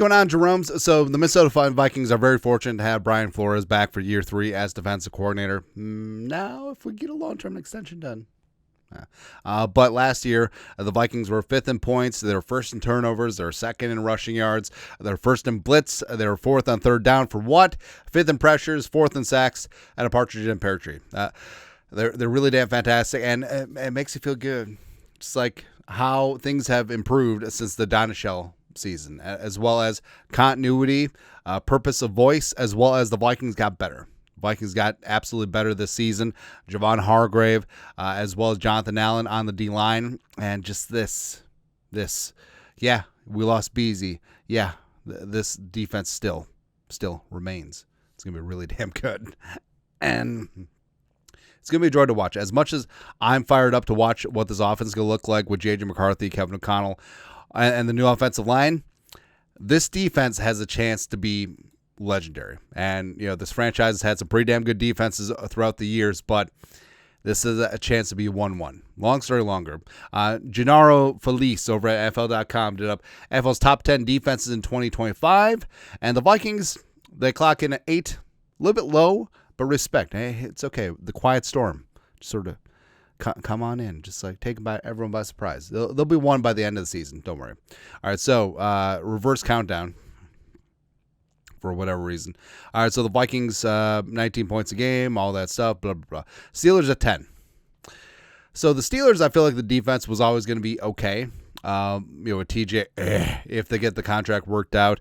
going on, Jerome? So the Minnesota Vikings are very fortunate to have Brian Flores back for year 3 as defensive coordinator. Now, if we get a long-term extension done. But last year, the Vikings were 5th in points. They were 1st in turnovers. They were 2nd in rushing yards. They were 1st in blitz. They were 4th on 3rd down for what? 5th in pressures, 4th in sacks, and a partridge in pear tree. They're really damn fantastic, and it makes you feel good. Just like how things have improved since the Donishell season, as well as continuity, purpose of voice, as well as the Vikings got better. Vikings got absolutely better this season. Javon Hargrave, as well as Jonathan Allen on the D-line. And just this. Yeah, we lost Beasley. Yeah, this defense still remains. It's going to be really damn good. And it's going to be a joy to watch. As much as I'm fired up to watch what this offense is going to look like with J.J. McCarthy, Kevin O'Connell, and the new offensive line, this defense has a chance to be legendary. And, this franchise has had some pretty damn good defenses throughout the years, but this is a chance to be 1-1. Long story longer. Gennaro Felice over at NFL.com did up NFL's top 10 defenses in 2025, and the Vikings, they clock in at 8, a little bit low, but respect. Hey, it's okay. The quiet storm, just sort of come on in, just like take everyone by surprise. They'll be won by the end of the season. Don't worry. All right, so reverse countdown. For whatever reason. All right, so the Vikings, 19 points a game, all that stuff, blah, blah, blah. Steelers at 10. So the Steelers, I feel like the defense was always going to be okay. With TJ, if they get the contract worked out.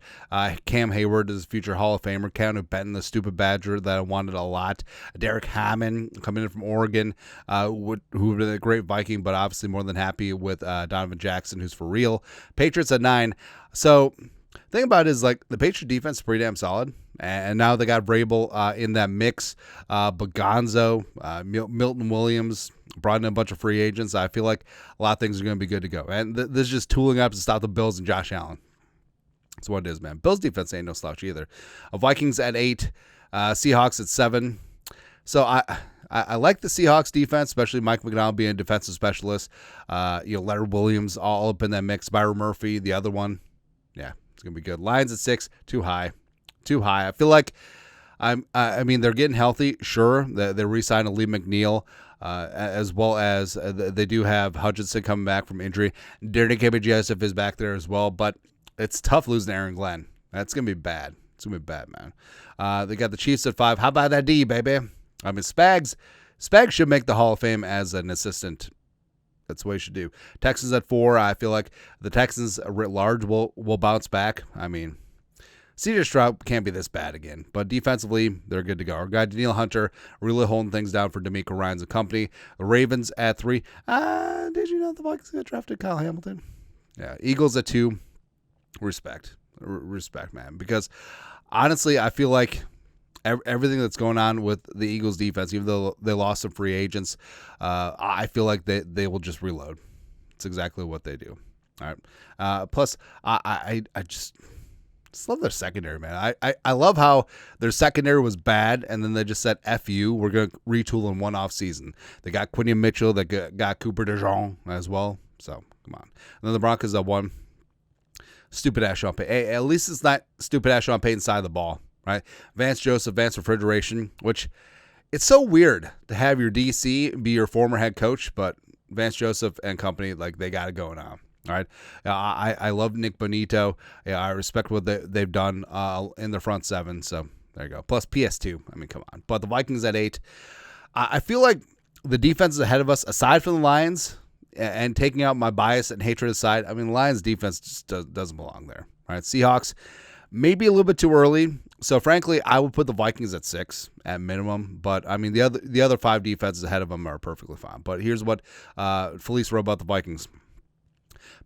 Cam Hayward is a future Hall of Famer. Keanu Benton, the stupid Badger that I wanted a lot. Derek Hammond coming in from Oregon, who would have been a great Viking, but obviously more than happy with Donovan Jackson, who's for real. Patriots at 9. So the thing about it is, like, the Patriot defense is pretty damn solid, and now they got Vrabel in that mix. Bagonzo, Milton Williams, brought in a bunch of free agents. I feel like a lot of things are going to be good to go. And this is just tooling up to stop the Bills and Josh Allen. That's what it is, man. Bills defense ain't no slouch either. Vikings at 8, Seahawks at 7. So I like the Seahawks defense, especially Mike McDonald being a defensive specialist. Leonard Williams all up in that mix. Byron Murphy, the other one. Yeah. It's going to be good. Lions at 6, too high. I feel like they're getting healthy. Sure, they're re-signing Lee McNeil, as well as they do have Hutchinson coming back from injury. Darren Joseph is back there as well, but it's tough losing Aaron Glenn. That's going to be bad. It's going to be bad, man. They got the Chiefs at 5. How about that D, baby? I mean, Spags should make the Hall of Fame as an assistant. That's what you should do. Texans at 4. I feel like the Texans writ large will bounce back. I mean, C.J. Stroud can't be this bad again. But defensively, they're good to go. Our guy, Danielle Hunter, really holding things down for D'Amico Ryans and company. The Ravens at 3. Did you know the Vikings got drafted Kyle Hamilton? Yeah. Eagles at 2. Respect, man. Because, honestly, I feel like everything that's going on with the Eagles defense, even though they lost some free agents, I feel like they will just reload. It's exactly what they do. All right. Plus, I just love their secondary, man. I love how their secondary was bad, and then they just said, F you, we're going to retool in one off season. They got Quinion Mitchell, they got Cooper DeJean as well. So, come on. And then the Broncos at 1. Stupid-ass Sean Payton. Hey, at least it's not stupid-ass Sean Payton side of the ball. Right, Vance Joseph, Vance Refrigeration, which it's so weird to have your DC be your former head coach, but Vance Joseph and company, like, they got it going on. All right, I love Nick Bonito. Yeah, I respect what they've done in the front 7. So there you go. Plus PS2. I mean, come on. But the Vikings at 8. I feel like the defense is ahead of us, aside from the Lions, and taking out my bias and hatred aside. I mean, the Lions defense just doesn't belong there. All right, Seahawks, maybe a little bit too early. So, frankly, I would put the Vikings at 6 at minimum. But, I mean, the other 5 defenses ahead of them are perfectly fine. But here's what Felice wrote about the Vikings.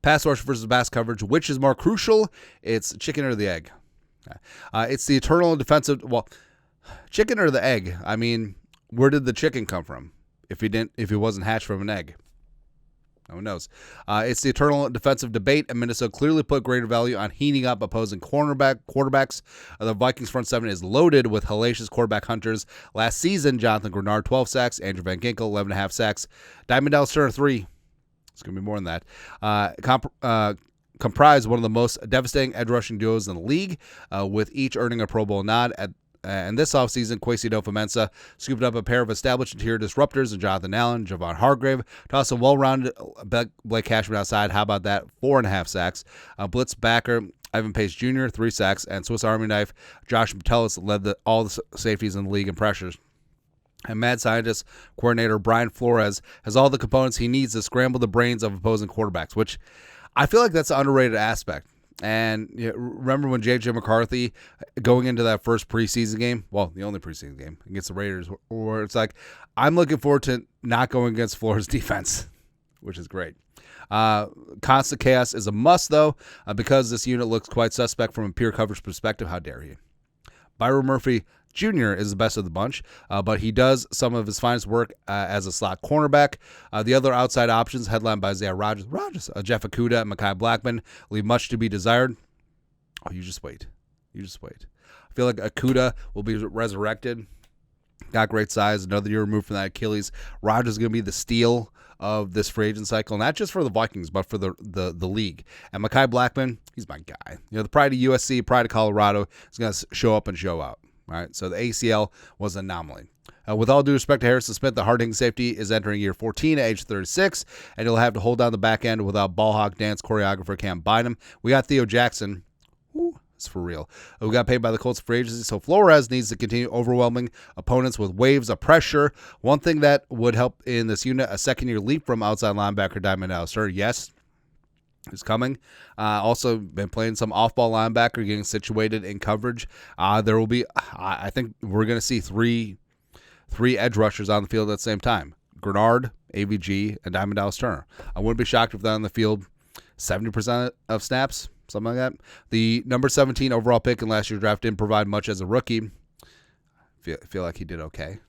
Pass rush versus pass coverage. Which is more crucial? It's chicken or the egg. It's the eternal defensive. Well, chicken or the egg. I mean, where did the chicken come from? If he wasn't hatched from an egg. No one knows. It's the eternal defensive debate, and Minnesota clearly put greater value on heating up opposing quarterbacks. The Vikings front 7 is loaded with hellacious quarterback hunters. Last season, Jonathan Grenard, 12 sacks. Andrew Van Ginkel, 11.5 sacks. Diamond Dallas Turner, 3. It's going to be more than that. comprise one of the most devastating edge rushing duos in the league, with each earning a Pro Bowl nod. And this offseason, Kwesi Adofo-Mensah scooped up a pair of established interior disruptors in Jonathan Allen, Javon Hargrave, tossed a well-rounded Blake Cashman outside. How about that? 4.5 sacks. Blitz backer Ivan Pace Jr., 3 sacks, and Swiss Army knife Josh Metellus led all the safeties in the league in pressures. And mad scientist coordinator Brian Flores has all the components he needs to scramble the brains of opposing quarterbacks, which I feel like that's an underrated aspect. And remember when J.J. McCarthy going into that first preseason game, well, the only preseason game against the Raiders, where it's like, I'm looking forward to not going against Flores' defense, which is great. Constant chaos is a must, though, because this unit looks quite suspect from a pure coverage perspective. How dare he? Byron Murphy Jr. is the best of the bunch, but he does some of his finest work as a slot cornerback. The other outside options, headlined by Isaiah Rodgers, Jeff Okudah, and Mekhi Blackman, leave much to be desired. Oh, you just wait. I feel like Okudah will be resurrected. Got great size, another year removed from that Achilles. Rodgers is going to be the steal of this free agent cycle, not just for the Vikings, but for the league. And Mekhi Blackman, he's my guy. The pride of USC, pride of Colorado, is going to show up and show out. All right, so the ACL was an anomaly. With all due respect to Harrison Smith, the hard-hitting safety is entering year 14 at age 36, and he'll have to hold down the back end without ball hawk dance choreographer Cam Bynum. We got Theo Jackson. Ooh, it's for real. We got paid by the Colts free agency, so Flores needs to continue overwhelming opponents with waves of pressure. One thing that would help in this unit, a second-year leap from outside linebacker Diamond Alistair. Yes, is coming. Also been playing some off-ball linebacker, getting situated in coverage. There will be, I think we're going to see three edge rushers on the field at the same time. Grenard, AVG, and Diamond Dallas Turner. I wouldn't be shocked if they're on the field 70% of snaps, something like that. The number 17 overall pick in last year's draft didn't provide much as a rookie. Feel like he did okay.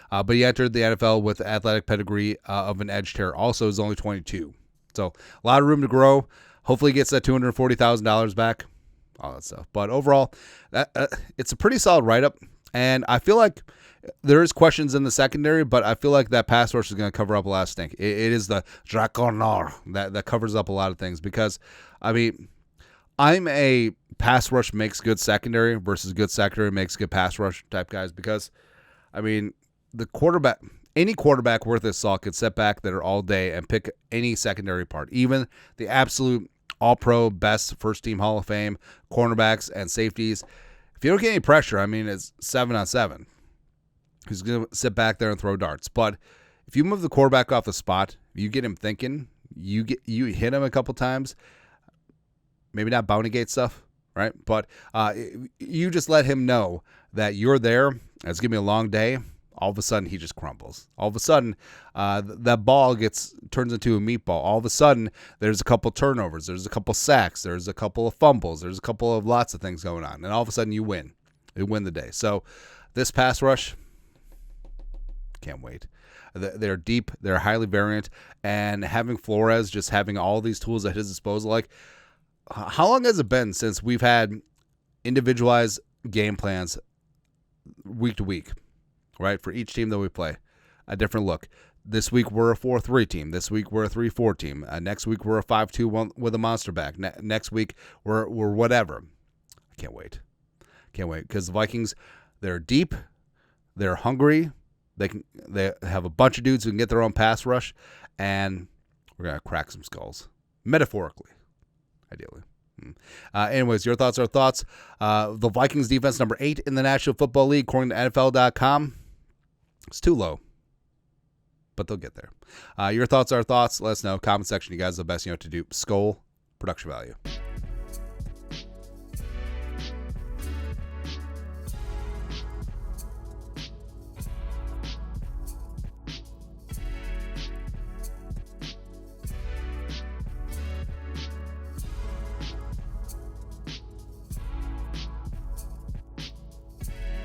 But he entered the NFL with the athletic pedigree of an edge terror. Also, is only 22. So a lot of room to grow. Hopefully he gets that $240,000 back, all that stuff. But overall, it's a pretty solid write-up. And I feel like there is questions in the secondary, but I feel like that pass rush is going to cover up a lot of stink. It is the Draconor that covers up a lot of things because, I mean, I'm a pass rush makes good secondary versus good secondary makes good pass rush type guys because, I mean, the quarterback – any quarterback worth his salt could sit back there all day and pick any secondary part, even the absolute all-pro, best first-team Hall of Fame cornerbacks and safeties. If you don't get any pressure, I mean, it's 7-on-7. He's going to sit back there and throw darts. But if you move the quarterback off the spot, you get him thinking, you hit him a couple times, maybe not bounty gate stuff, right? But you just let him know that you're there. It's going to be a long day. All of a sudden, he just crumbles. All of a sudden, that ball turns into a meatball. All of a sudden, there's a couple turnovers. There's a couple sacks. There's a couple of fumbles. There's a couple of lots of things going on. And all of a sudden, you win. You win the day. So this pass rush, can't wait. They're deep. They're highly variant. And having Flores just having all these tools at his disposal, like, how long has it been since we've had individualized game plans week to week? Right, for each team that we play, a different look. This week we're a 4-3 team. This week we're a 3-4 team. Next week we're a 5-2 with a monster back. Next week we're whatever. I can't wait because the Vikings, they're deep, they're hungry. They have a bunch of dudes who can get their own pass rush, and we're gonna crack some skulls, metaphorically, ideally. Anyways, your thoughts are thoughts. The Vikings defense, number 8 in the National Football League, according to NFL.com. It's too low, but they'll get there. Your thoughts are thoughts. Let us know. Comment section. You guys are the best you know what to do. Skol, production value.